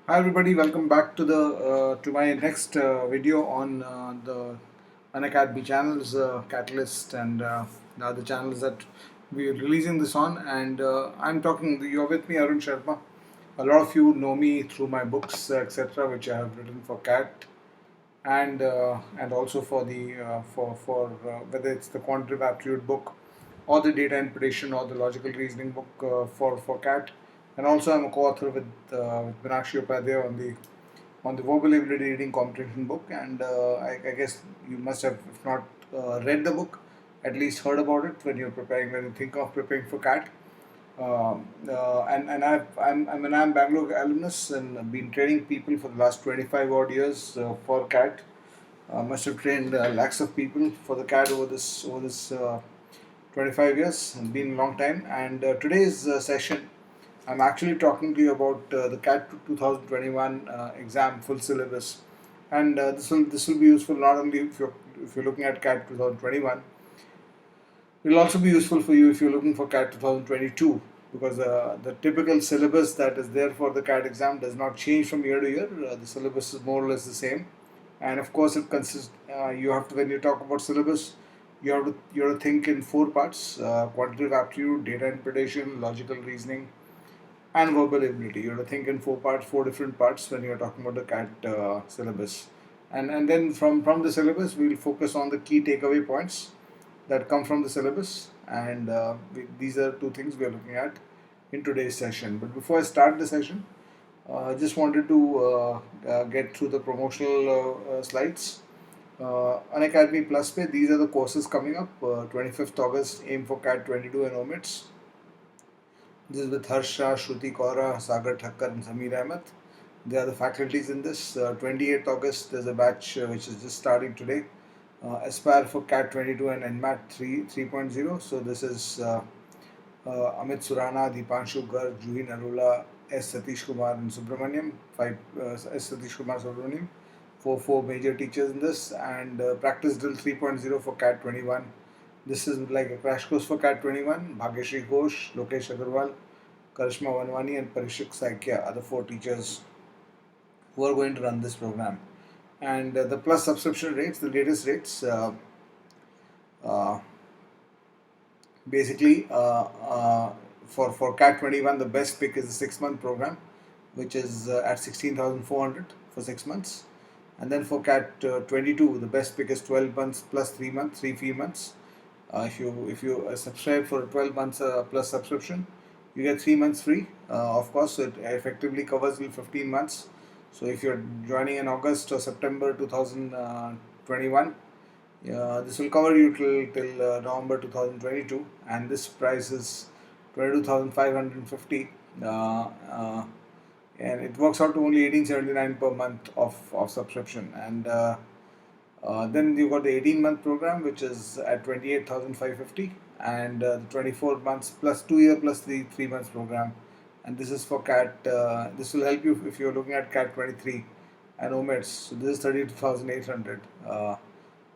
Hi everybody, welcome back to the to my next video on the Unacademy channels, CAT-alyst, and the other channels that we're releasing this on. And I'm talking. You're with me, Arun Sharma. A lot of you know me through my books, etc., which I have written for CAT, and also for the for whether it's the quantitative aptitude book or the data interpretation or the logical reasoning book for CAT. And also I'm a co-author with Meenakshi Upadhyay on the verbal ability reading comprehension book. And I guess you must have, if not read the book, at least heard about it when when you think of preparing for CAT. I'm an IIM Bangalore alumnus and I've been training people for the last 25 odd years for CAT. Must have trained lakhs of people for the CAT over this 25 years. It's been a long time. And today's session, I'm actually talking to you about the CAT 2021 exam full syllabus, and this will be useful not only if you're looking at CAT 2021. It will also be useful for you if you're looking for CAT 2022, because the typical syllabus that is there for the CAT exam does not change from year to year. The syllabus is more or less the same, and of course it consists. You have to, when you talk about syllabus, you have to think in four parts: quantitative aptitude, data interpretation, logical reasoning, and verbal ability. You have to think in four different parts when you're talking about the CAT syllabus. And then from the syllabus, we'll focus on the key takeaway points that come from the syllabus. And these are two things we are looking at in today's session. But before I start the session, I just wanted to get through the promotional slides. Unacademy Plus Pay, these are the courses coming up. 25th August, aim for CAT 22 and omits. This is with Harsha, Shruti Kaura, Sagar Thakkar, and Sameer Ahmed. They are the faculties in this. 28th August, there's a batch which is just starting today. Aspire for CAT 22 and NMAT 3.0. So this is Amit Surana, Deepanshu Garg, Juhi Narula, S. Satish Kumar, and Subramaniam. S. Satish Kumar Subramaniam. Four major teachers in this, and practice drill 3.0 for CAT 21. This is like a crash course for CAT 21. Bhagyashree Ghosh, Lokesh Agarwal, Karishma Vanwani, and Parishik Saikya are the four teachers who are going to run this program. And the plus subscription rates, the latest rates, uh, basically for CAT 21, the best pick is the 6-month program, which is at 16,400 for 6 months. And then for CAT 22, the best pick is 12 months plus 3 months, 3 free months. If you subscribe for 12 months plus subscription, you get 3 months free. Of course, it effectively covers you 15 months. So if you're joining in August or September 2021, this will cover you till November 2022, and this price is 22,550. And it works out to only 1879 per month of subscription. And then you've got the 18-month program, which is at 28,550, and the 24 months plus 2 year plus 3 months program. And this is for CAT. This will help you if you're looking at CAT 23 and omits. So this is 32,800,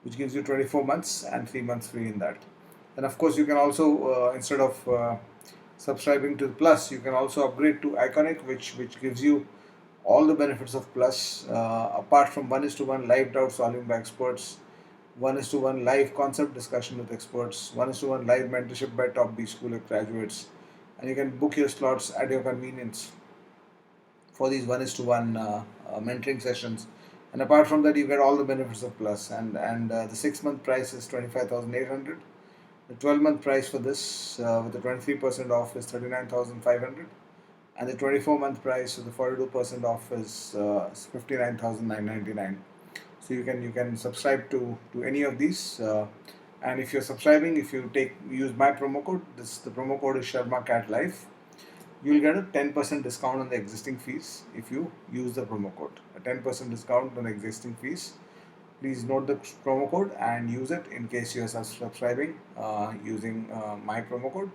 which gives you 24 months and 3 months free in that. And of course, you can also instead of subscribing to the Plus, you can also upgrade to Iconic, which gives you all the benefits of Plus, apart from 1:1 live doubt solving by experts, 1:1 live concept discussion with experts, 1:1 live mentorship by top B school graduates, and you can book your slots at your convenience for these 1:1 mentoring sessions. And apart from that, you get all the benefits of Plus. And the 6-month price is 25,800. The 12-month price for this with the 23% off is 39,500, and the 24-month price with the 42% off is 59,999. So you can subscribe to any of these. And if you're subscribing, if you use my promo code, the promo code is Sharma Cat Life. You'll get a 10% discount on the existing fees if you use the promo code. A 10% discount on the existing fees. Please note the promo code and use it in case you are subscribing using my promo code.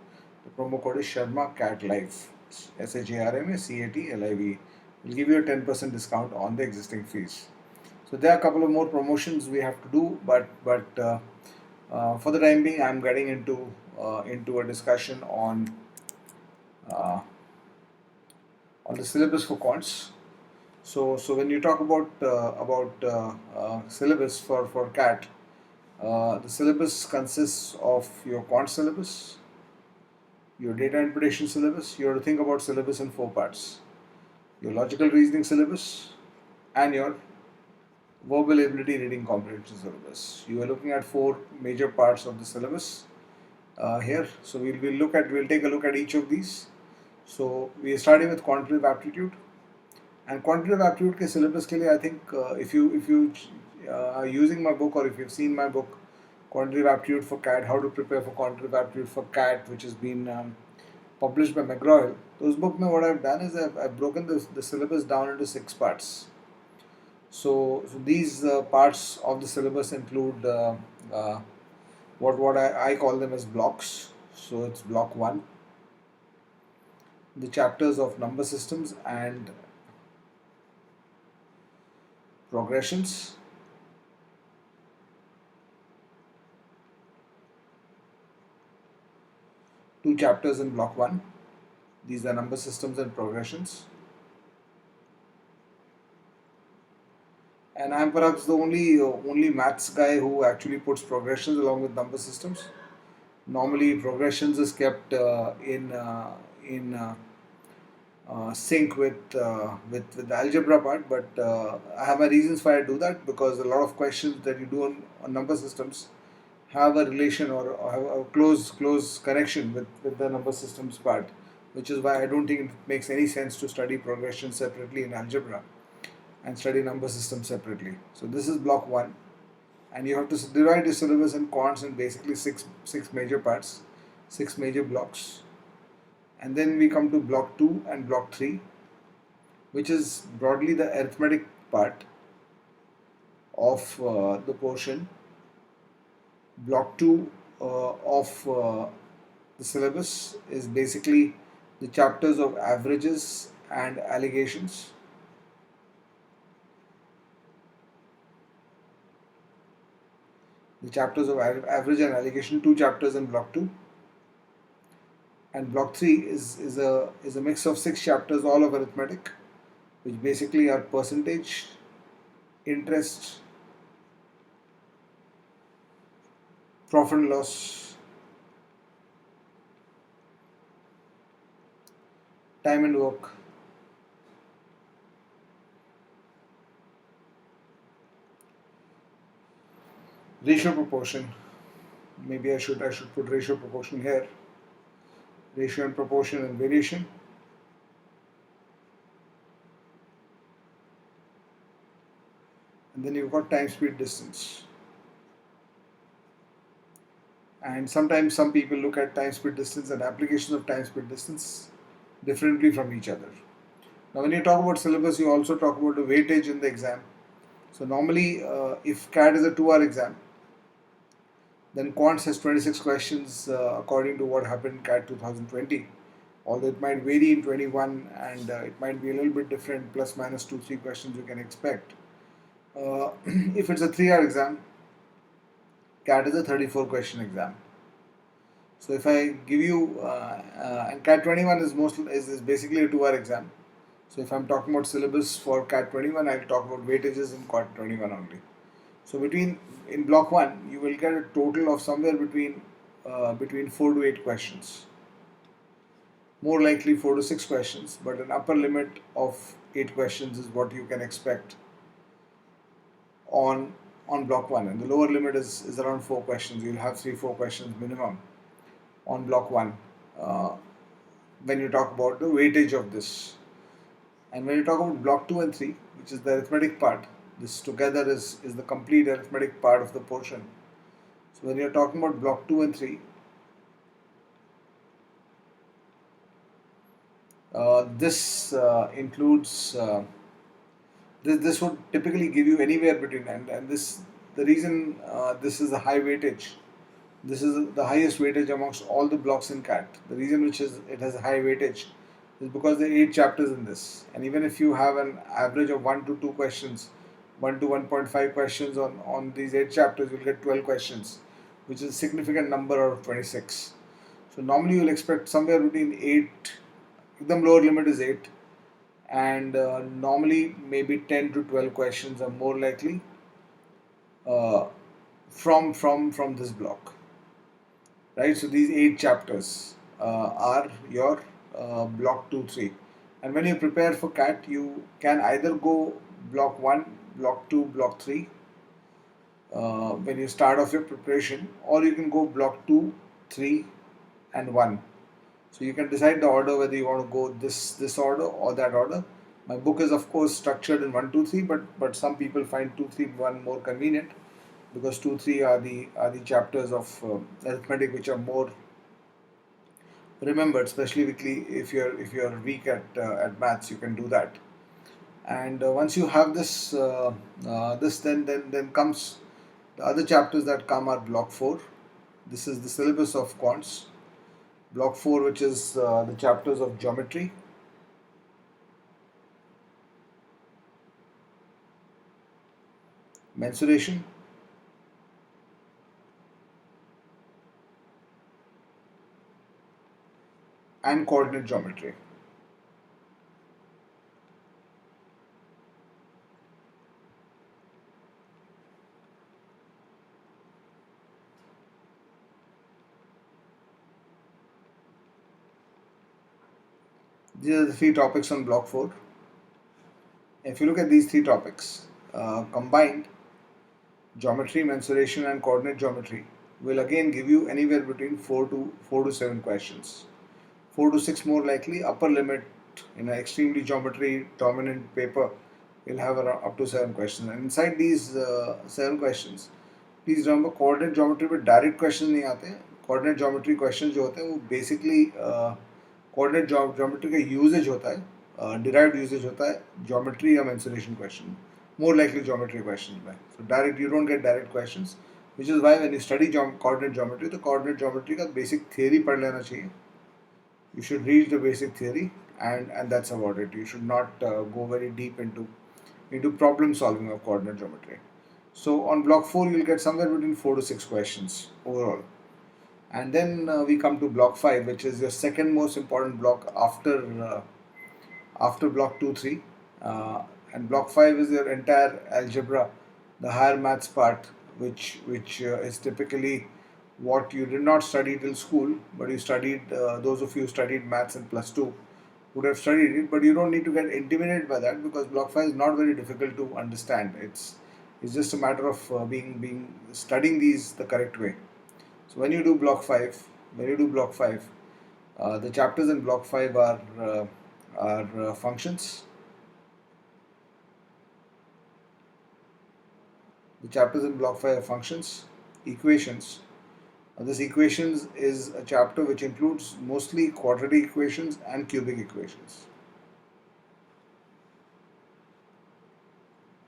The promo code is Sharma Cat Life. SHARMA-CAT-LIVE. Will give you a 10% discount on the existing fees. So there are a couple of more promotions we have to do, but for the time being, I'm getting into a discussion on the syllabus for quants. So when you talk about syllabus for CAT, the syllabus consists of your quant syllabus, your data interpretation syllabus. You have to think about syllabus in four parts: your logical reasoning syllabus, and your verbal ability reading comprehension syllabus. You are looking at four major parts of the syllabus here. So we'll take a look at each of these. So we are starting with quantitative aptitude. And quantitative aptitude के syllabus के लिए I think if you are using my book or if you've seen my book quantitative aptitude for CAT, how to prepare for quantitative aptitude for CAT, which has been published by McGraw-Hill. Those book में what I've done is I've broken the syllabus down into 6 parts. So these parts of the syllabus include uh, what I call them as blocks. So it's block 1, the chapters of number systems and progressions. Two chapters in block 1. These are number systems and progressions. And I'm perhaps the only maths guy who actually puts progressions along with number systems. Normally, progressions is kept in sync with the algebra part, but I have my reasons why I do that, because a lot of questions that you do on number systems have a relation or have a close connection with the number systems part, which is why I don't think it makes any sense to study progression separately in algebra and study number systems separately. So this is block 1, and you have to divide the syllabus in quants in basically six major parts, 6 major blocks. And then we come to block 2 and block 3, which is broadly the arithmetic part of the portion. Block 2 of the syllabus is basically the chapters of averages and allegations. The chapters of average and allegation, 2 chapters in block 2. And block 3 is a mix of 6 chapters, all of arithmetic, which basically are percentage, interest, profit and loss, time and work, ratio proportion. Maybe I should put ratio proportion here. Ratio and proportion and variation. And then you've got time, speed, distance. And sometimes some people look at time, speed, distance and applications of time, speed, distance differently from each other. Now when you talk about syllabus, you also talk about the weightage in the exam. So normally if CAT is a 2-hour exam, then Quants has 26 questions according to what happened in CAT 2020. Although it might vary in 21 and it might be a little bit different, plus minus 2-3 questions you can expect. If it's a 3-hour exam, CAT is a 34 question exam. So if I give you, and CAT 21 is basically a 2-hour exam. So if I'm talking about syllabus for CAT 21, I'll talk about weightages in CAT 21 only. So in block 1, you will get a total of somewhere between 4 to 8 questions. More likely 4 to 6 questions, but an upper limit of 8 questions is what you can expect on block 1, and the lower limit is around 4 questions. You'll have 3-4 questions minimum on block 1 when you talk about the weightage of this. And when you talk about block 2 and 3, which is the arithmetic part, this together is the complete arithmetic part of the portion. So when you're talking about block 2 and 3, this includes this would typically give you anywhere between, and this the reason this is a high weightage. This is the highest weightage amongst all the blocks in CAT. The reason which is it has a high weightage is because there are 8 chapters in this, and even if you have an average of 1 to 2 questions, 1 to 1.5 questions on these 8 chapters, you'll get 12 questions, which is a significant number out of 26. So normally you'll expect somewhere between 8, the lower limit is 8, and normally maybe 10 to 12 questions are more likely uh, from this block, right? So these 8 chapters are your block 2 3, and when you prepare for CAT you can either go block 1, block 2, block 3 when you start off your preparation, or you can go block 2, 3 and 1. So you can decide the order whether you want to go this order or that order. My book is of course structured in 1 2 3, but some people find 2 3 1 more convenient, because 2 3 are the chapters of arithmetic which are more remembered, especially if you're weak at maths, you can do that. And once you have this then comes the other chapters that come are block 4. This is the syllabus of quants. Block 4, which is the chapters of geometry, mensuration, and coordinate geometry. These are the 3 topics on block 4. If you look at these 3 topics combined, geometry, mensuration, and coordinate geometry will again give you anywhere between 4 to 7 questions. 4 to 6 more likely. Upper limit in an extremely geometry dominant paper will have around up to 7 questions. And inside these 7 questions, please remember coordinate geometry में direct questions नहीं आते हैं. Coordinate geometry questions जो होते हैं वो basically coordinate geometry का usage होता है, derived usage होता है geometry या mensuration question. More likely geometry questions में. So direct, you don't get direct questions, which is why when you study coordinate geometry, तो coordinate geometry का basic theory पढ़ लेना चाहिए. You should read the basic theory, and that's about it. You should not go very deep into problem solving of coordinate geometry. So on block 4 you'll get somewhere between 4 to 6 questions overall. And then we come to block 5, which is your second most important block after block 2 3, and block 5 is your entire algebra, the higher maths part, which is typically what you did not study till school, but you studied, those of you who studied maths in plus 2 would have studied it, but you don't need to get intimidated by that, because block 5 is not very difficult to understand. It's just a matter of being studying these the correct way. So when you do block 5, the chapters in block 5 are functions. The chapters in block 5 are functions, equations. This equations is a chapter which includes mostly quadratic equations and cubic equations.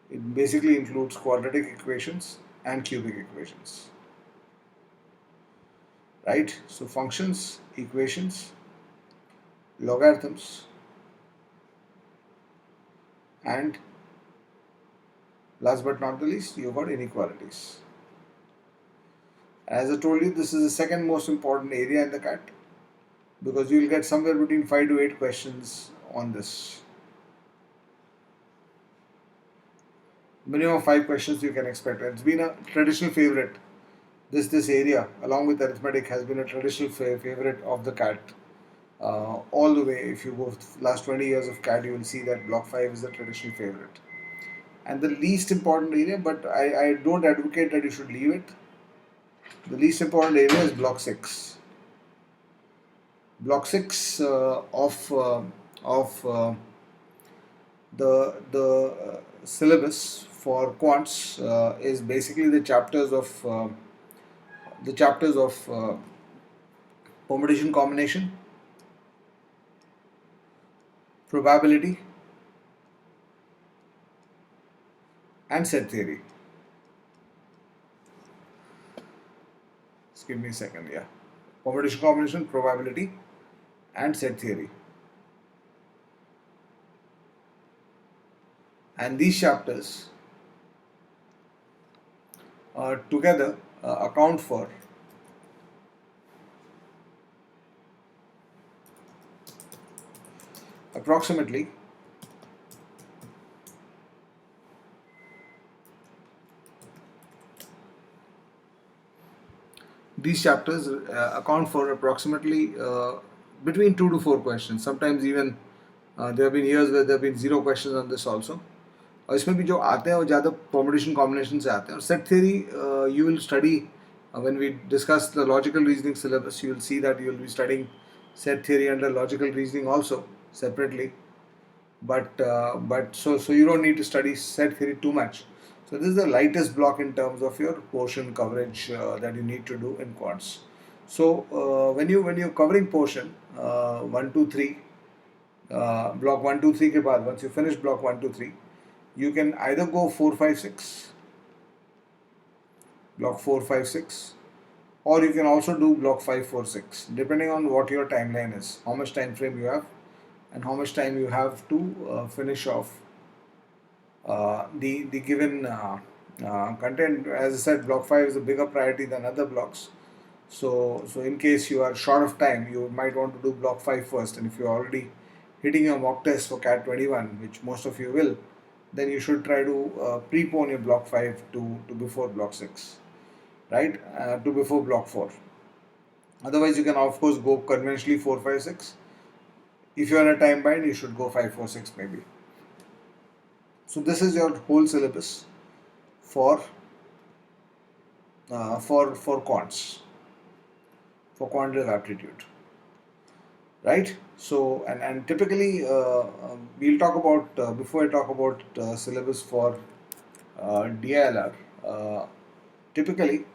It basically includes quadratic equations and cubic equations. Right? So functions, equations, logarithms, and last but not the least, you've got inequalities. As I told you, this is the second most important area in the CAT, because you will get somewhere between 5 to 8 questions on this. Minimum 5 questions you can expect. It's been a traditional favorite. This area, along with arithmetic, has been a traditional favorite of the CAT. All the way, if you go last 20 years of CAT, you will see that block 5 is a traditional favorite. And the least important area, but I don't advocate that you should leave it. The least important area is block 6. Block 6 of the syllabus for quants is basically the chapters of permutation combination, probability, and set theory. Just give me a second. Yeah, permutation combination, probability, and set theory. And these chapters together account for approximately these chapters account for approximately between 2 to 4 questions. Sometimes even there have been years where there have been 0 questions on this also. और इसमें भी जो आते हैं वो ज़्यादा permutation combination से आते हैं. और set theory you will study when we discuss the logical reasoning syllabus, you will see that you will be studying set theory under logical reasoning also separately. But so you don't need to study set theory too much. So this is the lightest block in terms of your portion coverage that you need to do in quants. So when you're covering portion 1 2 3 block 1 2 3 के बाद, once you finish block 1 2 3, you can either go 4 5 6 block 4 5 6, or you can also do block 5 4 6, depending on what your timeline is, how much time frame you have and how much time you have to finish off the given content. As I said, block 5 is a bigger priority than other blocks. So in case you are short of time, you might want to do block 5 first, and if you're already hitting your mock test for CAT 21, which most of you will, then you should try to prepone your block 5 to before block 6, right? To before block 4. Otherwise, you can of course go conventionally 4 5 6. If you are in a time bind, you should go 5 4 6 maybe. So this is your whole syllabus for quants, for quantitative aptitude, right? So and typically we'll talk about before I talk about syllabus for DILR. Typically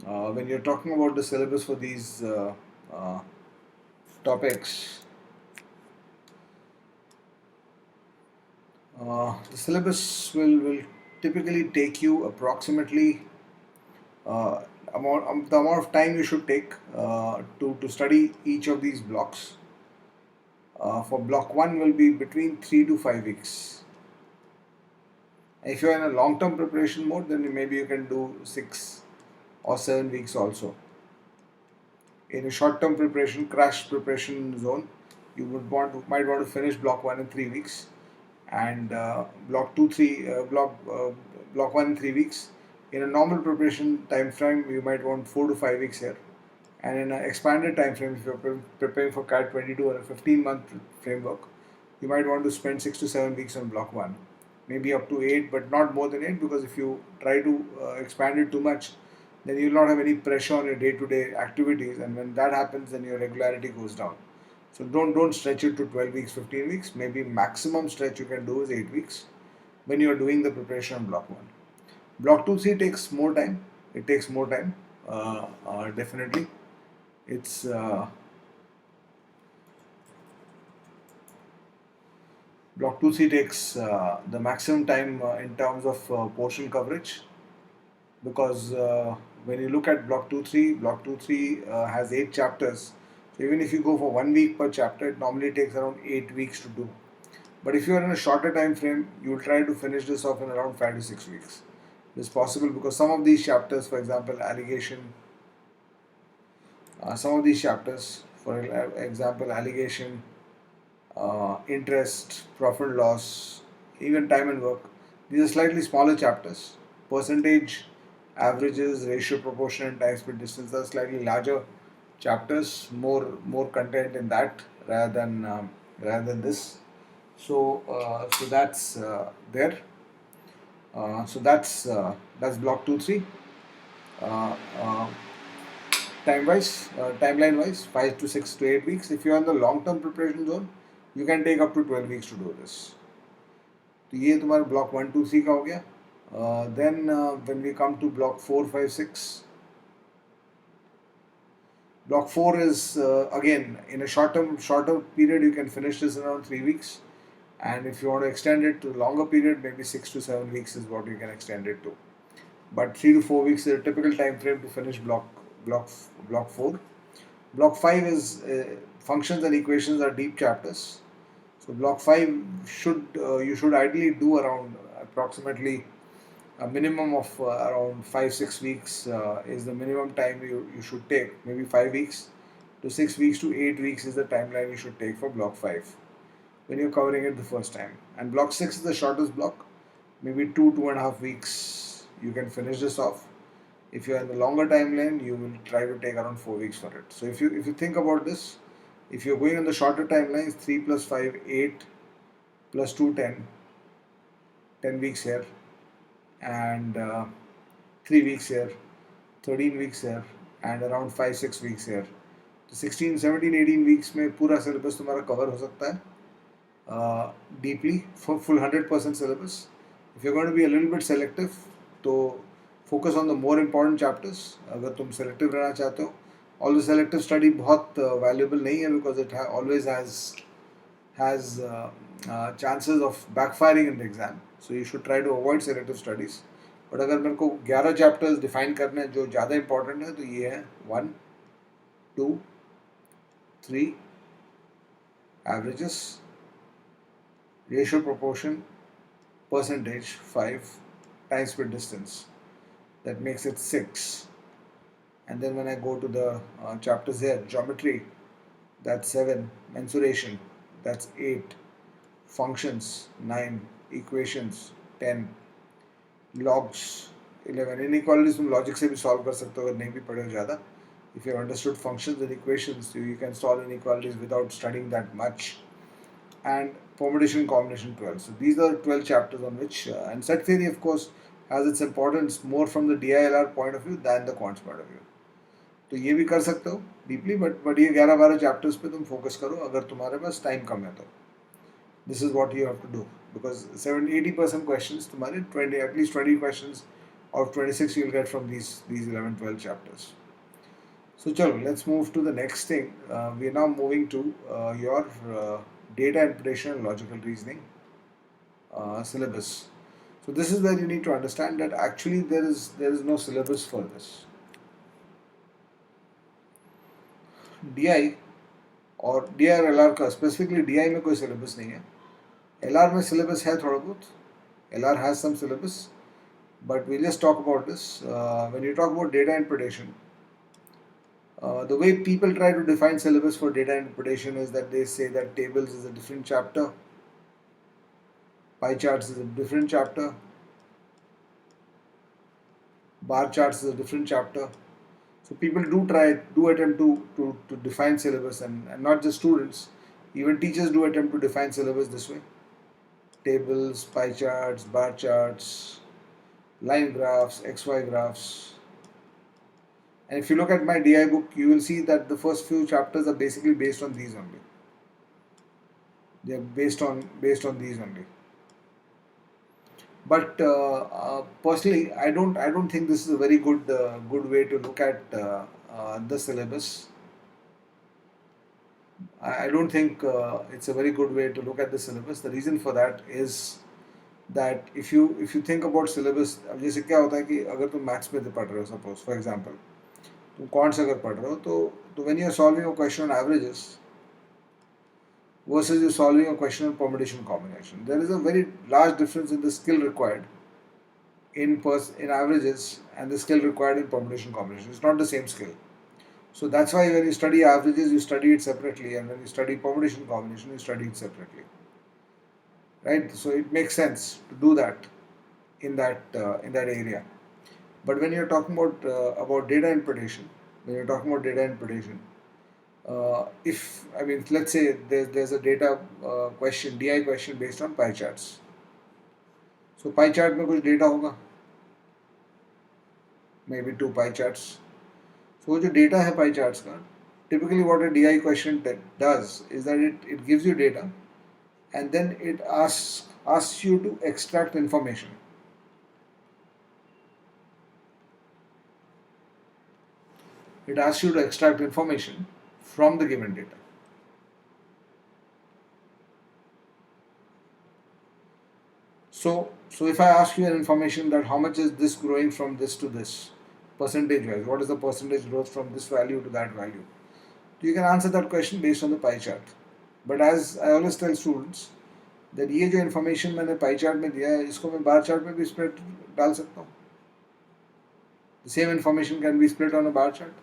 when you're talking about the syllabus for these topics, the syllabus will typically take you approximately the amount of time you should take to study each of these blocks. For block 1 will be between 3 to 5 weeks. If you are in a long-term preparation mode, then maybe you can do 6 or 7 weeks also. In a short-term preparation, crash preparation zone, you might want to finish block 1 in 3 weeks, and block 1 in 3 weeks. In a normal preparation time frame, you might want 4 to 5 weeks here. And in an expanded time frame, if you're preparing for CAT 22 or a 15-month framework, you might want to spend 6 to 7 weeks on block 1, maybe up to 8, but not more than 8, because if you try to expand it too much, then you will not have any pressure on your day-to-day activities, and when that happens, then your regularity goes down. So don't stretch it to 12 weeks, 15 weeks. Maybe maximum stretch you can do is 8 weeks when you are doing the preparation on block 1. Block 2 3 takes more time. It takes more time, definitely. It's block 2 3 takes the maximum time in terms of portion coverage, because when you look at block 2 3 has 8 chapters. So even if you go for 1 week per chapter, it normally takes around 8 weeks to do. But if you are in a shorter time frame, you will try to finish this off in around 5 to 6 weeks. It's possible because some of these chapters, for example, allegation, interest, profit and loss, even time and work, these are slightly smaller chapters. Percentage, averages, ratio, proportion, and time, speed, distance are slightly larger chapters. More content in that rather than this. So that's there. So that's block 2 3. Timeline wise, 5 to 6 to 8 weeks. If you are in the long term preparation zone, you can take up to 12 weeks to do this. तो ये तुम्हारा block 1 2 3 का हो गया. Then when we come to block 4 5 6, block 4 is again in a shorter period. You can finish this in around 3 weeks, and if you want to extend it to a longer period, maybe 6 to 7 weeks is what you can extend it to. But 3 to 4 weeks is a typical time frame to finish block 4. Block 5 is functions and equations are deep chapters. So block 5 you should ideally do around approximately a minimum of around 5-6 weeks is the minimum time you should take. Maybe 5 weeks to 6 weeks to 8 weeks is the timeline you should take for block 5 when you're covering it the first time. And block 6 is the shortest block. Maybe 2.5 weeks you can finish this off. If you're in the longer timeline, you will try to take around 4 weeks for it. So if you think about this, if you're going on the shorter timelines, 3 plus 5 8 plus 2 10 weeks here, and 3 weeks here, 13 weeks here, and around 5 6 weeks here. तो 16 17 18 weeks में पूरा syllabus तुम्हारा cover हो सकता है deeply for full 100% syllabus. If you're going to be a little bit selective, तो focus on the more important chapters. अगर तुम selective रहना चाहते हो, although selective study बहुत valuable नहीं है because it always has chances of backfiring in the exam. So you should try to avoid selective studies. But अगर मेरे को 11 chapters define करने हैं जो ज़्यादा important है, तो ये है 1 2 3 averages, ratio proportion, percentage 5, time speed distance. That makes it 6. And then when I go to the chapters here, geometry, that's 7, mensuration, that's 8, functions 9, equations 10, logs 11. Inequalities तुम logic से भी solve कर सकते हो अगर नहीं भी पढ़े हो ज़्यादा. If you have understood functions and equations, you can solve inequalities without studying that much. And permutation combination 12. So these are 12 chapters on which, and set theory of course has its importance more from the DILR point of view than the quants point of view. तो ये भी कर सकते हो deeply, but ये 11-12 chapters पे तुम focus करो अगर तुम्हारे पास टाइम कम है तो. This is what you have to do because 70-80% questions तुम्हारे 20 एटलीस्ट 20 क्वेश्चंस और 26 you will get from these 11-12 chapters. So chalo, let's move to the next thing. We are now moving to your data interpretation and logical reasoning syllabus. So this is where you need to understand that actually there is no syllabus for this. DI और DI और LR का specifically DI में कोई syllabus नहीं है. LR में syllabus है थोड़ा बहुत. LR has some syllabus, but we'll just talk about this. When you talk about data interpretation, the way people try to define syllabus for data interpretation is that they say that tables is a different chapter, pie charts is a different chapter, bar charts is a different chapter. So people do attempt to define syllabus, and not just students, even teachers do attempt to define syllabus this way. Tables, pie charts, bar charts, line graphs, XY graphs. And if you look at my DI book, you will see that the first few chapters are basically based on these only. They are based on these only. But personally, I don't think this is a very good way to look at the syllabus. I don't think it's a very good way to look at the syllabus. The reason for that is that if you think about syllabus, अब जैसे क्या होता है कि अगर तुम maths में पढ़ रहे हो, suppose for example, तुम क्वांट्स अगर पढ़ रहे हो तो when you are solving a question on averages versus you solving a question on permutation combination, there is a very large difference in the skill required in averages and the skill required in permutation combination. It's not the same skill. So that's why when you study averages, you study it separately, and when you study permutation combination, you study it separately. Right? So it makes sense to do that in that area. But when you're talking about data interpretation, let's say there's a data question, DI question based on pie charts. So pie chart में कुछ data होगा, maybe 2 pie charts. So जो data है pie charts का, typically what a DI question does is that it gives you data, and then it asks you to extract information. It asks you to extract information from the given data. So if I ask you an information that how much is this growing from this to this, percentage wise, what is the percentage growth from this value to that value? You can answer that question based on the pie chart. But as I always tell students, that ये जो information मैंने pie chart में दिया है, इसको मैं bar chart में भी split डाल सकता हूँ. The same information can be split on a bar chart.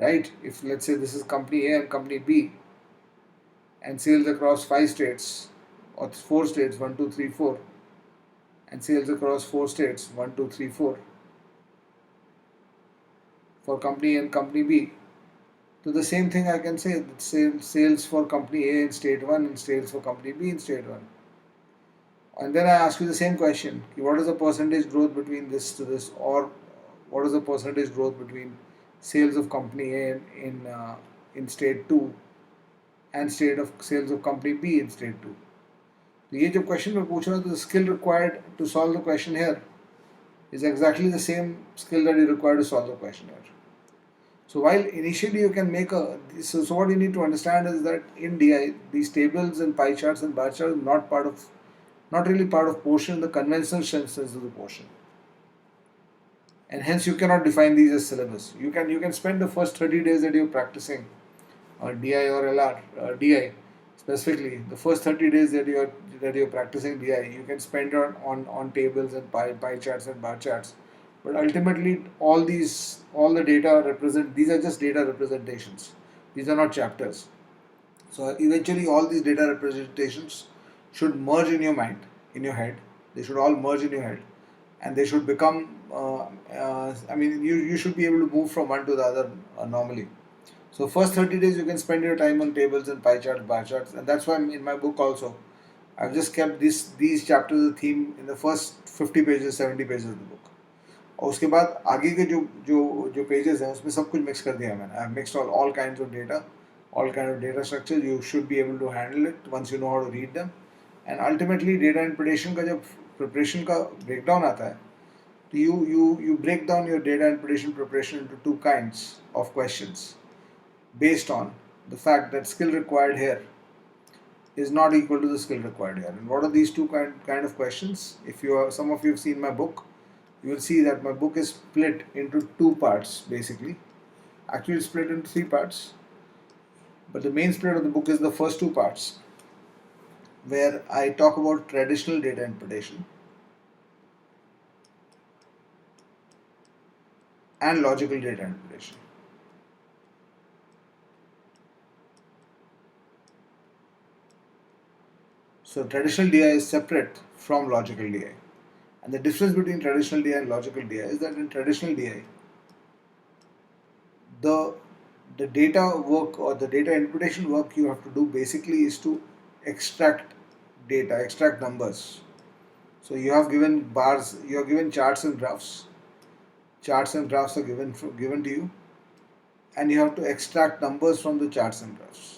Right? If let's say this is company A and company B, and sales across 5 states or 4 states, 1, 2, 3, 4, and sales across 4 states, 1, 2, 3, 4. for company A and company B. So the same thing I can say that sales for company A in state 1 and sales for company B in state 1. And then I ask you the same question: what is the percentage growth between this to this, or what is the percentage growth between sales of company A in state 2 and state of sales of company B in state 2? तो ये जो question मैं पूछ रहा हूँ, तो the skill required to solve the question here is exactly the same skill that you require to solve the question here. So while initially you can make so what you need to understand is that in DI, these tables and pie charts and bar charts are not really part of portion in the conventional sense of the portion. And hence you cannot define these as syllabus. You can spend the first 30 days that you're practicing DI or LR, DI specifically, the first 30 days that you're practicing DI, you can spend on tables and pie charts and bar charts. But ultimately, all the data these are just data representations. These are not chapters. So eventually, all these data representations should merge in your mind, in your head. They should all merge in your head, and they should become. You should be able to move from one to the other normally. So first 30 days you can spend your time on tables and pie charts, bar charts, and that's why in my book also I've just kept these chapters as a theme in the first 50 pages, 70 pages of the book. और उसके बाद आगे के जो pages हैं उसमें सब कुछ mix कर दिया मैंने. I've mixed all kinds of data, all kind of data structures. You should be able to handle it once you know how to read them. And ultimately data interpretation का जब preparation का breakdown आता है, तो you break down your data interpretation preparation into two kinds of questions, based on the fact that skill required here is not equal to the skill required here. And what are these two kind of questions? If some of you have seen my book, you will see that my book is split into two parts basically. Actually, it's split into three parts, but the main split of the book is the first two parts, where I talk about traditional data interpretation and logical data interpretation. So traditional DI is separate from logical DI. And the difference between traditional DI and logical DI is that in traditional DI, the data work or the data interpretation work you have to do basically is to extract data, extract numbers. So you have given bars, you are given charts and graphs. Charts and graphs are given to you, and you have to extract numbers from the charts and graphs.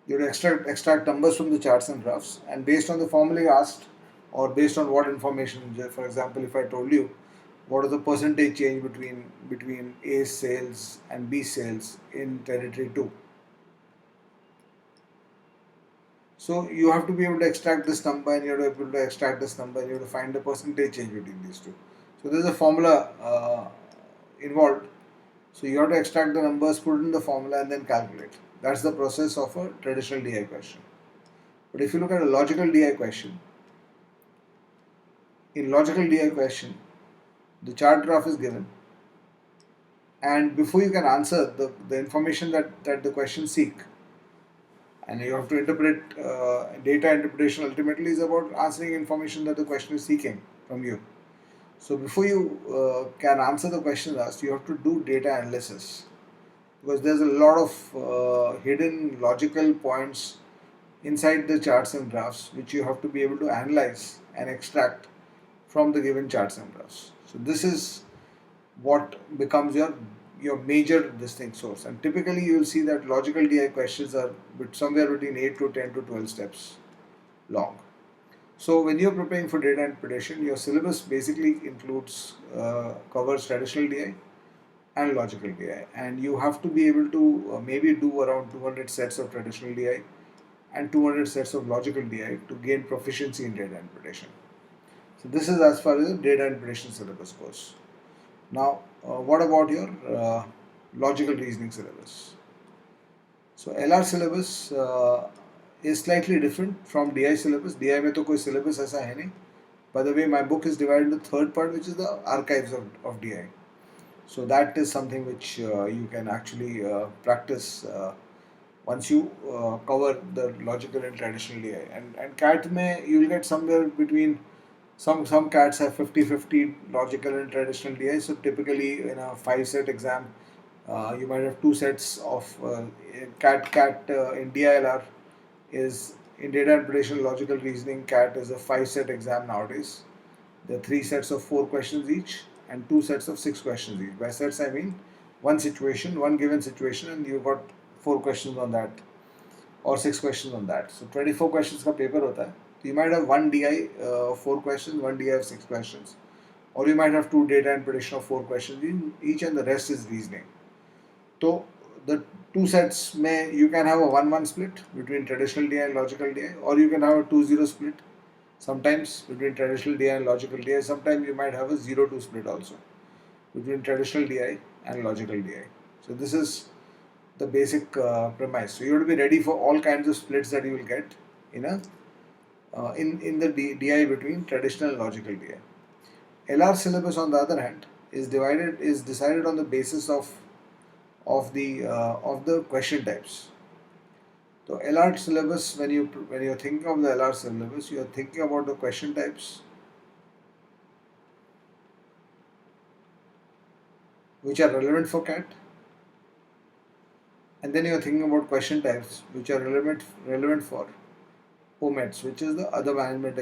You have to extract numbers from the charts and graphs, and based on the formula asked, or based on what information, for example, if I told you what is the percentage change between A sales and B sales in territory 2. So you have to be able to extract this number, and you have to be able to extract this number, and you have to find the percentage change between these two. So there is a formula involved. So you have to extract the numbers, put it in the formula, and then calculate. That's the process of a traditional DI question. But if you look at a logical DI question, in logical DI question, the chart graph is given, and before you can answer, the information that the question seek, and you have to interpret, data interpretation ultimately is about answering information that the question is seeking from you. So before you can answer the question asked, you have to do data analysis, because there's a lot of hidden logical points inside the charts and graphs which you have to be able to analyze and extract from the given charts and graphs. So this is what becomes your major distinct source, and typically you will see that logical DI questions are somewhere between 8 to 10 to 12 steps long. So when you're preparing for data interpretation, your syllabus basically covers traditional DI and logical DI, and you have to be able to maybe do around 200 sets of traditional DI and 200 sets of logical DI to gain proficiency in data interpretation. So this is as far as the data interpretation syllabus goes. Now, what about your logical reasoning syllabus? So LR syllabus is slightly different from DI syllabus. DI में तो कोई syllabus ऐसा है नहीं. By the way, my book is divided into third part, which is the archives of DI. So that is something which you can actually practice once you cover the logical and traditional DI. And CAT में you will get somewhere between Some CATs have 50-50 logical and traditional DI. So typically in a 5-set exam, you might have 2 sets of CAT in DILR is in data interpretation logical reasoning. CAT is a 5-set exam nowadays. There are 3 sets of 4 questions each and 2 sets of 6 questions each. By sets I mean one situation, one given situation, and you've got 4 questions on that or 6 questions on that. So 24 questions का paper होता है. So you might have one DI 4 questions, one DI of 6 questions, or you might have 2 data and prediction of 4 questions in each, and the rest is reasoning. So the 2 sets may you can have a 1-1 split between traditional DI and logical DI, or you can have a 2-0 split. Sometimes between traditional DI and logical DI. Sometimes you might have a 0-2 split also between traditional DI and logical DI. So this is the basic premise. So you have to be ready for all kinds of splits that you will get in a in the DI between traditional and logical DI. LR syllabus, on the other hand, is decided on the basis of the question types. So LR syllabus, when you're thinking of the LR syllabus, you are thinking about the question types which are relevant for CAT, and then you are thinking about question types which are relevant for OMETs, which is the other management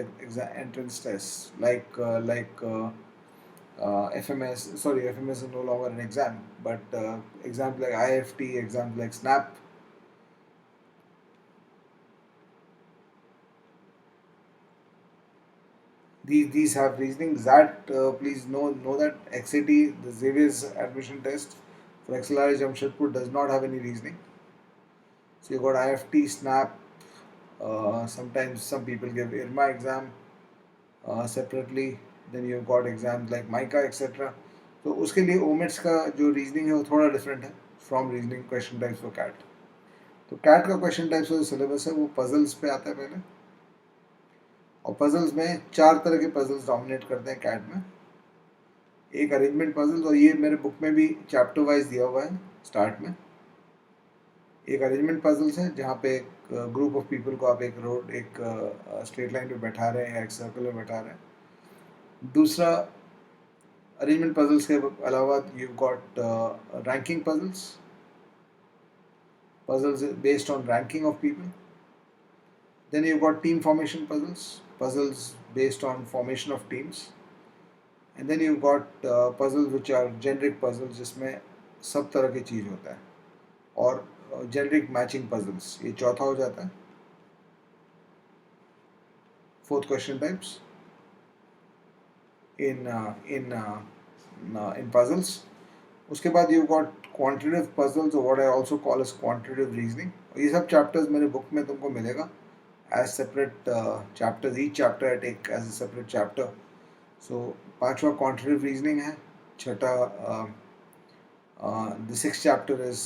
entrance tests, like FMS. Sorry, FMS is no longer an exam, but exams like IFT, exams like SNAP. These have reasoning. That please know that XAT, the Xavier's admission test for XLRI Jamshedpur, does not have any reasoning. So you got IFT, SNAP. Sometimes some people give IRMA exam separately. Then you've got exams like MICA, etc. तो उसके लिए ओमेट्स का जो reasoning है वो थोड़ा different है from reasoning question types for CAT. तो कैट का क्वेश्चन टाइप्स का जो सिलेबस है वो पजल्स पे आता है पहले, और पजल्स में 4 तरह के पजल्स डोमिनेट करते हैं कैट में. एक अरेंजमेंट पजल्स, और ये मेरे बुक में भी चैप्टर वाइज दिया हुआ है स्टार्ट में. एक अरेंजमेंट पजल्स है जहाँ पे एक ग्रुप ऑफ पीपल को आप एक स्ट्रेट लाइन पे बैठा रहे हैं या एक सर्कल में बैठा रहे हैं. दूसरा अरेंजमेंट पजल्स के अलावा you got ranking puzzles based on ranking of people. Then you've got team formation puzzles based on formation of teams. And then you've got puzzles which are generic puzzles जिसमें सब तरह की चीज़ होता है, और generic matching puzzles ये चौथा हो जाता है. 4th question types in puzzles. उसके बाद यू गॉट क्वांटिटेटिव पजल्स, और what I also call as quantitative reasoning. ये सब चैप्टर्स मेरे बुक में तुमको मिलेगा as separate chapters. Each chapter I take as a separate chapter. So 5वां क्वांटिटेटिव रीजनिंग है. छठा the 6th chapter is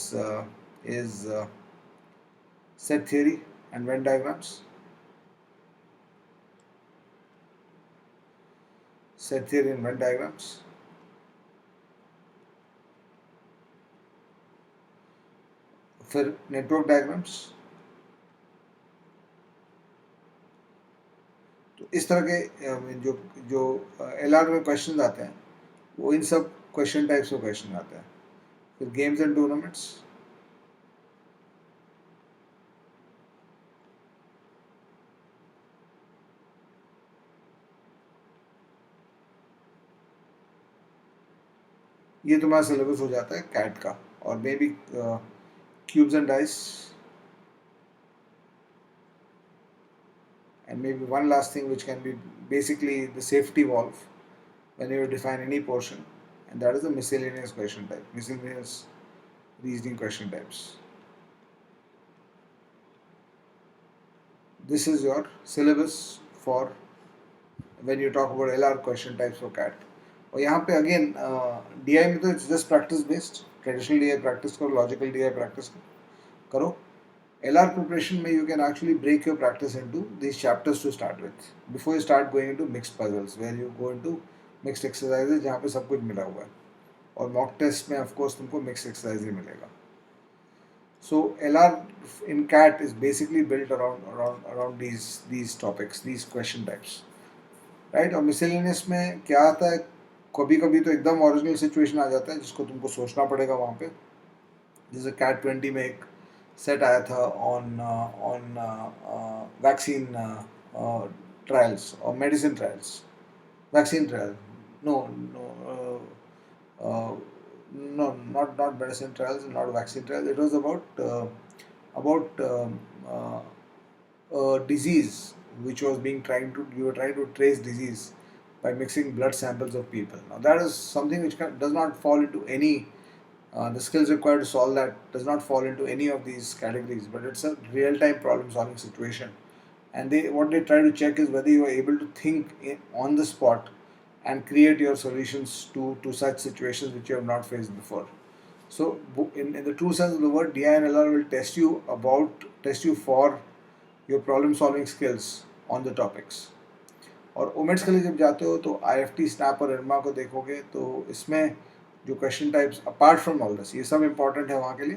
set theory and Venn diagrams. Set theory and Venn diagrams. फिर नेटवर्क डायग्राम्स. तो इस तरह के जो LR में क्वेश्चन आते हैं वो इन सब क्वेश्चन टाइप्स में क्वेश्चन आते हैं. फिर गेम्स एंड टूर्नामेंट्स. ये तुम्हारा सिलेबस हो जाता है कैट का. और may be cubes and dice, and maybe one last thing which can be basically the safety valve when you define any portion, and that is the miscellaneous question type, miscellaneous reasoning question types. This is your syllabus for when you talk about LR question types for CAT. और यहाँ पे again DI में तो it's just practice based. Traditional DI practice करो, logical DI practice करो. LR preparation में you can actually break your practice into these chapters to start with before you start going into mixed puzzles where you go into mixed exercises जहाँ पे सब कुछ मिला हुआ है. और mock test में of course तुमको mixed exercise ही मिलेगा. So LR in CAT is basically built around these topics, these question types. Right. और मिसलेनियस में क्या आता है, कभी कभी तो एकदम ओरिजिनल सिचुएशन आ जाता है जिसको तुमको सोचना पड़ेगा वहाँ पे। जैसे CAT-20 में एक सेट आया था ऑन ऑन वैक्सीन ट्रायल्स और medicine trials, vaccine trial, no no no, not medicine trials, not vaccine trials. It was about a disease which was being trying to you were trying to trace disease by mixing blood samples of people. Now that is something which does not fall into any the skills required to solve that does not fall into any of these categories, but it's a real-time problem-solving situation. And what they try to check is whether you are able to think on the spot and create your solutions to such situations which you have not faced before. So, in the true sense of the word, DINLR will test you for your problem-solving skills on the topics. और ओमेट्स के लिए जब जाते हो तो IFT, snap और इरमा को देखोगे तो इसमें जो question types apart from all this, ये सब इम्पॉर्टेंट है वहाँ के लिए।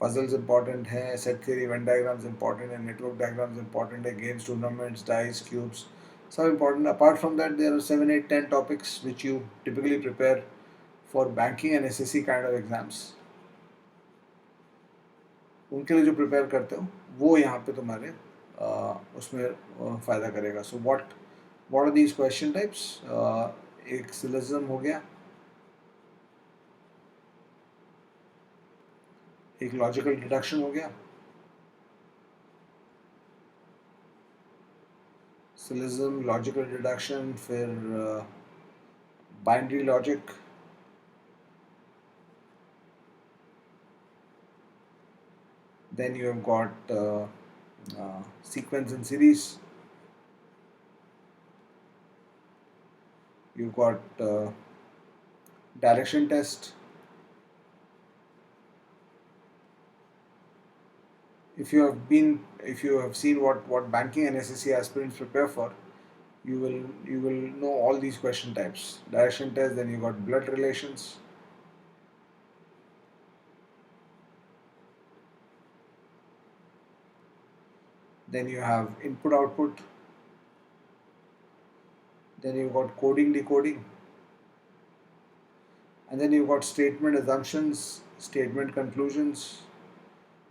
पजल्स इम्पॉर्टेंट है, set theory, Venn diagrams important है, नेटवर्क डायग्राम्स इम्पॉर्टेंट है, गेम्स, टूर्नामेंट्स, डाइस, क्यूब्स, सब important. Apart from that there are 7, 8, 10 topics which you typically prepare for banking and SSC kind of exams. उनके लिए जो prepare करते हो वो यहाँ पे तुम्हारे उसमें फ़ायदा करेगा। So what are these question types? एक सिलोजिज्म हो गया, एक लॉजिकल डिडक्शन हो गया, सिलोजिज्म, लॉजिकल डिडक्शन, फिर binary logic, then you have got sequence and series, you've got direction test. If you have seen what banking and SSC aspirants prepare for, you will know all these question types. Direction test, then you got blood relations, then you have input output, then you've got coding decoding, and then you've got statement assumptions, statement conclusions,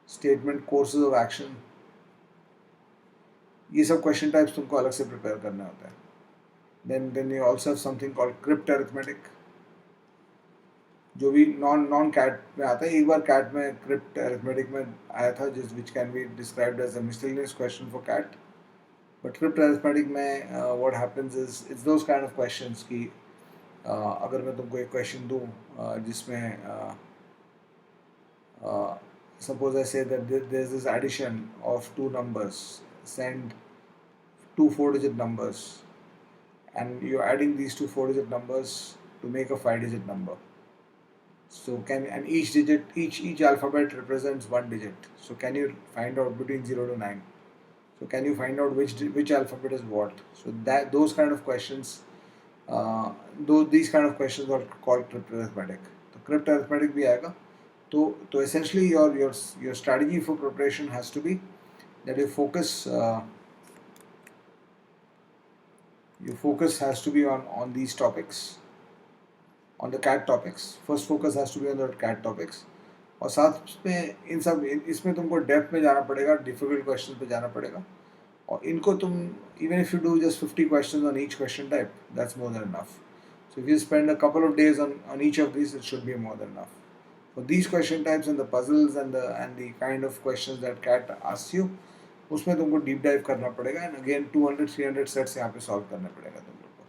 statement courses of action. ये सब question types तुमको अलग से prepare करना होता है। then you also have something called crypt arithmetic, जो भी नॉन कैट में आता है। एक बार कैट में क्रिप्ट अरिथमेटिक में आया था which can be described as a miscellaneous question for CAT, but crypt arithmetic में what happens is it's those kind of questions की अगर मैं तुमको एक क्वेश्चन दूँ जिसमें suppose I say that there is this addition of two numbers, send two 4-digit numbers, and you're adding these two 4-digit numbers to make a 5-digit number. So and each alphabet represents one digit. So can you find out between 0 to 9? So can you find out which alphabet is what? So those kind of questions, these kind of questions are called crypt arithmetic. तो crypt arithmetic भी आएगा। तो essentially your strategy for preparation has to be that your focus has to be on these topics, on the CAT topics. First focus has to be on the CAT topics, और साथ में इसमें तुमको depth में जाना पड़ेगा, difficult question पे जाना पड़ेगा, और इनको तुम even if you do just 50 questions on each question type, that's more than enough. So if you spend a couple of days on each of these, it should be more than enough. For these question types and the puzzles and the kind of questions that CAT asks you, उसमें तुमको deep dive करना पड़ेगा, and again 200-300 sets यहाँ पे solve करने पड़ेगा तुम लोग को।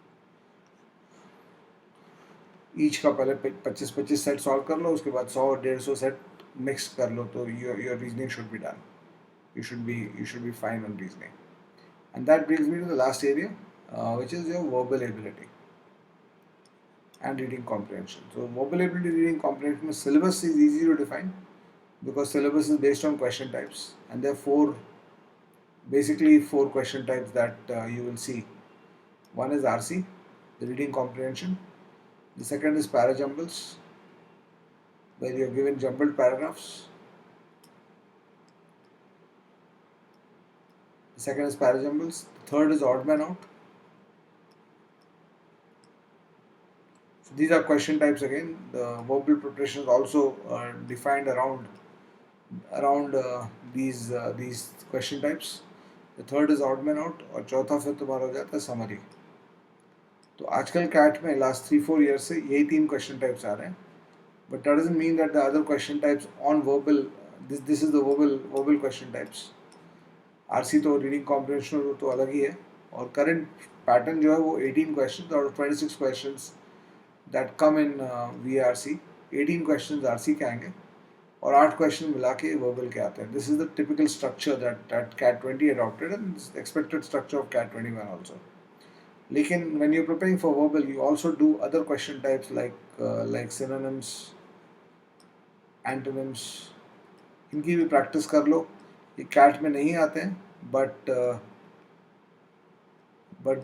ईच का पहले 25-25 सेट सॉल्व कर लो, उसके बाद 100-150 सेट मिक्स कर लो, तो your reasoning should be done. You should be fine on reasoning. And that brings me to the last area, which is your verbal ability and reading comprehension. So verbal ability, reading comprehension, syllabus is easy to define because syllabus is based on question types, and there are basically four question types that you will see. One is RC, the reading comprehension. The second is parajumbles, where you are given jumbled paragraphs. The second is parajumbles. The third is odd man out. These are question types again. The verbal preparation is also defined around these question types. The third is odd man out और चौथा फिर तुम्हारा हो जाता है summary. तो आजकल cat में लास्ट 3-4 years से यही तीन क्वेश्चन टाइप्स आ रहे हैं. But that doesn't mean that the other question types on verbal, this is the verbal question types. RC तो रीडिंग कॉम्प्रिहेंशन तो अलग ही है. और करंट पैटर्न जो है वो 18 क्वेश्चन और 26 questions that come in VRC. 18 questions RC के आएंगे और 8 क्वेश्चन मिला के वर्बल के आते हैं. This is the typical structure that CAT 20 adopted and expected structure of CAT 21 also. लेकिन when you're preparing for verbal, you also do other question types like synonyms, antonyms. इनकी भी प्रैक्टिस कर लो. ये कैट में नहीं आते हैं, but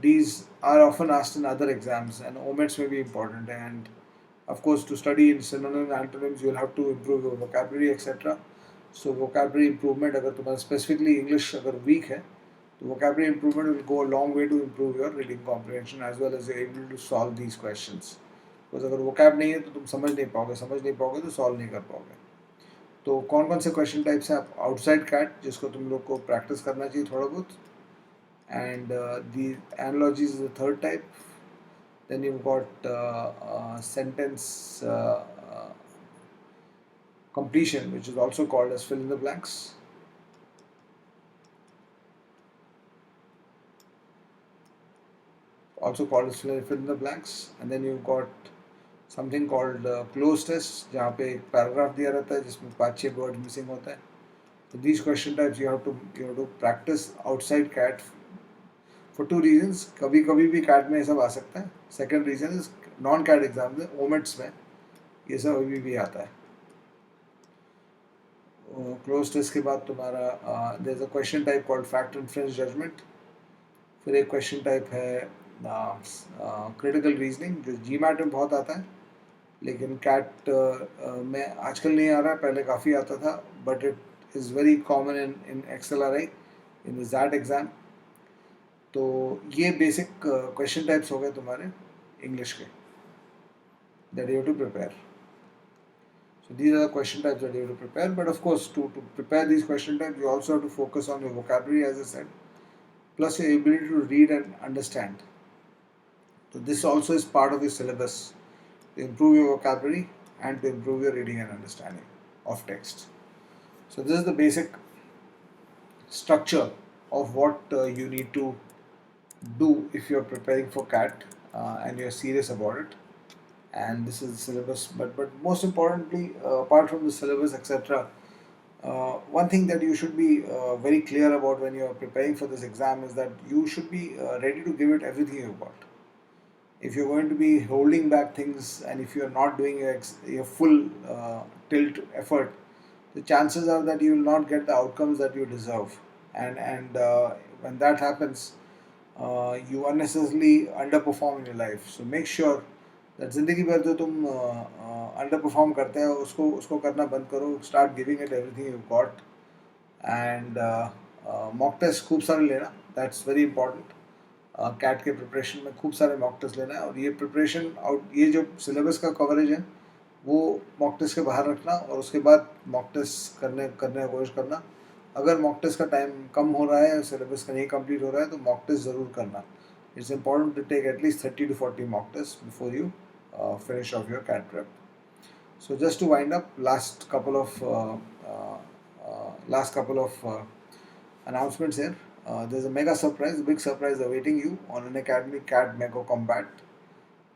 these are often asked in other exams, and omits may be important. And of course, to study in synonyms and antonyms, you'll have to improve your vocabulary, etc. So vocabulary improvement, अगर तुम्हारा specifically English अगर weak है, तो vocabulary improvement will go a long way to improve your reading comprehension as well as you're able to solve these questions. Because अगर vocab नहीं है तो तुम समझ नहीं पाओगे तो solve नहीं कर पाओगे. तो कौन कौन से क्वेश्चन टाइप्स हैं आउटसाइड कैट जिसको तुम लोग को प्रैक्टिस करना चाहिए थोड़ा बहुत. And the analogies is the third type. Then you got sentence completion, which is also called as fill in the blanks. Also called as fill in the blanks. And then you've got something called close test, जहाँ पे एक paragraph दिया रहता है जिसमें 5-6 word missing होता है. So these question types you have to practice outside CAT for two reasons. कभी कभी भी CAT में ये सब आ सकता है. Second reason is non CAT exam में ओमिट्स में ये सब अभी भी आता है. क्लोज टेस्ट के बाद तुम्हारा there is a question type called fact inference judgement. फिर एक क्वेश्चन टाइप है क्रिटिकल रीजनिंग जो जीमैट में बहुत आता है लेकिन कैट में आजकल नहीं आ रहा है. पहले काफ़ी आता था but it is very common in XLRI in the XAT exam. तो ये बेसिक क्वेश्चन टाइप्स हो गए तुम्हारे इंग्लिश के that you have to prepare. So these are the question types that you have to prepare. But of course, to prepare these question types, you also have to focus on your vocabulary, as I said, plus your ability to read and understand. So this also is part of your syllabus to improve your vocabulary and to improve your reading and understanding of text. So this is the basic structure of what you need to do if you're preparing for CAT and you're serious about it. And this is the syllabus, but most importantly, apart from the syllabus, etc., one thing that you should be very clear about when you are preparing for this exam is that you should be ready to give it everything you've got. If you're going to be holding back things and if you're not doing your full tilt effort, the chances are that you will not get the outcomes that you deserve. And when that happens, you unnecessarily underperform in your life. So make sure that ज़िंदगी भर जो तुम under perform करते हो उसको करना बंद करो. Start giving it everything you got. And mock test खूब सारे लेना, दैट्स वेरी इंपॉर्टेंट. कैट के प्रिपरेशन में खूब सारे मॉक टेस्ट लेना है. और ये प्रिपरेशन ये जो सिलेबस का कवरेज है वो मॉक टेस्ट के बाहर रखना और उसके बाद मॉक टेस्ट करने की कोशिश करना. अगर मॉक टेस्ट का टाइम कम हो रहा है, सिलेबस का नहीं कंप्लीट हो रहा है तो मॉक टेस्ट ज़रूर करना. It's important to take at least 30 to 40 mock tests before you finish off your CAT prep. So just to wind up, last couple of announcements here. There's a mega surprise, big surprise awaiting you on Unacademy CAT Mega Combat.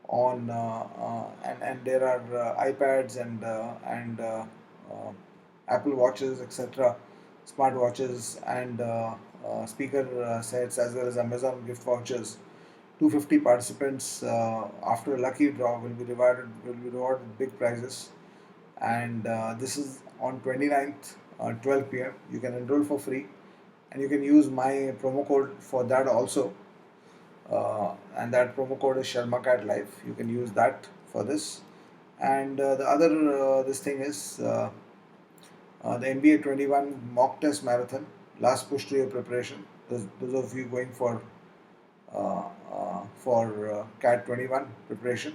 And there are iPads and Apple watches, etc., smart watches and speaker sets as well as Amazon gift vouchers. 250 participants after a lucky draw will be rewarded with big prizes, and this is on 29th 12 p.m. You can enroll for free and you can use my promo code for that also, and that promo code is Sharma Live. You can use that for this. And the other this thing is the MBA 21 mock test marathon, last push to your preparation. Those of you going for CAT 21 preparation,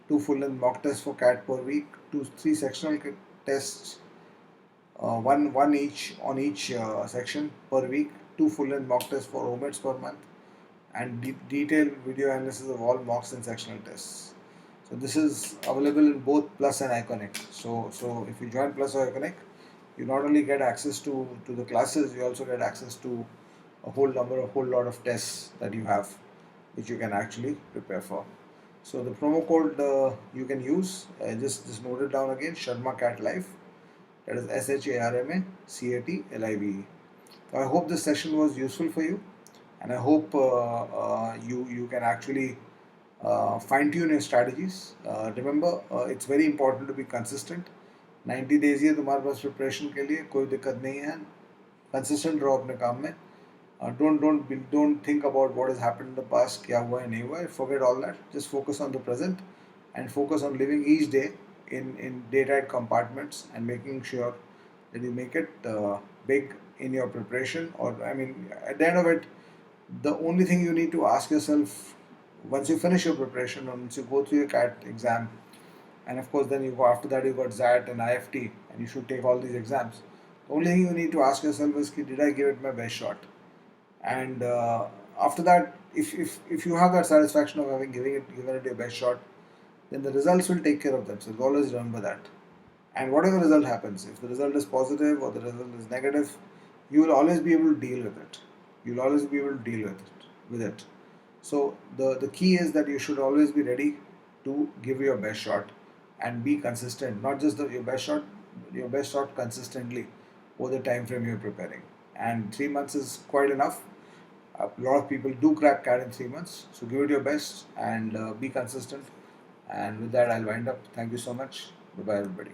2 full-length mock tests for CAT per week, 3 sectional tests, one each on each section per week, 2 full-length mock tests for OMETs per month, and detailed video analysis of all mocks and sectional tests. So this is available in both Plus and Iconic. So if you join Plus or Iconic, you not only get access to the classes, you also get access to a whole lot of tests that you have, which you can actually prepare for. So the promo code you can use, just note it down again, Sharma Cat Life. That is SHARMACATLIVE. So I hope this session was useful for you, and I hope you can actually fine tune your strategies. Remember, it's very important to be consistent. 90 days ही है तुम्हारे पास preparation के लिए, कोई दिक्कत नहीं है. Consistent रहो अपने काम में. Don't think about what has happened in the past, क्या हुआ है नहीं हुआ है. Forget all that. Just focus on the present and focus on living each day in day-to-day compartments and making sure that you make it big in your preparation. Or I mean, at the end of it, the only thing you need to ask yourself once you finish your preparation, once you go through your CAT exam, and of course then you go after that you got ZAT and IFT, and you should take all these exams. The only thing you need to ask yourself is, did I give it my best shot? And after that, if you have that satisfaction of having given it your best shot, then the results will take care of themselves. Always remember that. And whatever result happens, if the result is positive or the result is negative, you will always be able to deal with it. You'll always be able to deal with it. So the key is that you should always be ready to give your best shot and be consistent. Not just your best shot consistently over the time frame you're preparing. And 3 months is quite enough. A lot of people do crack CAT in 3 months. So give it your best and be consistent. And with that, I'll wind up. Thank you so much. Bye bye, everybody.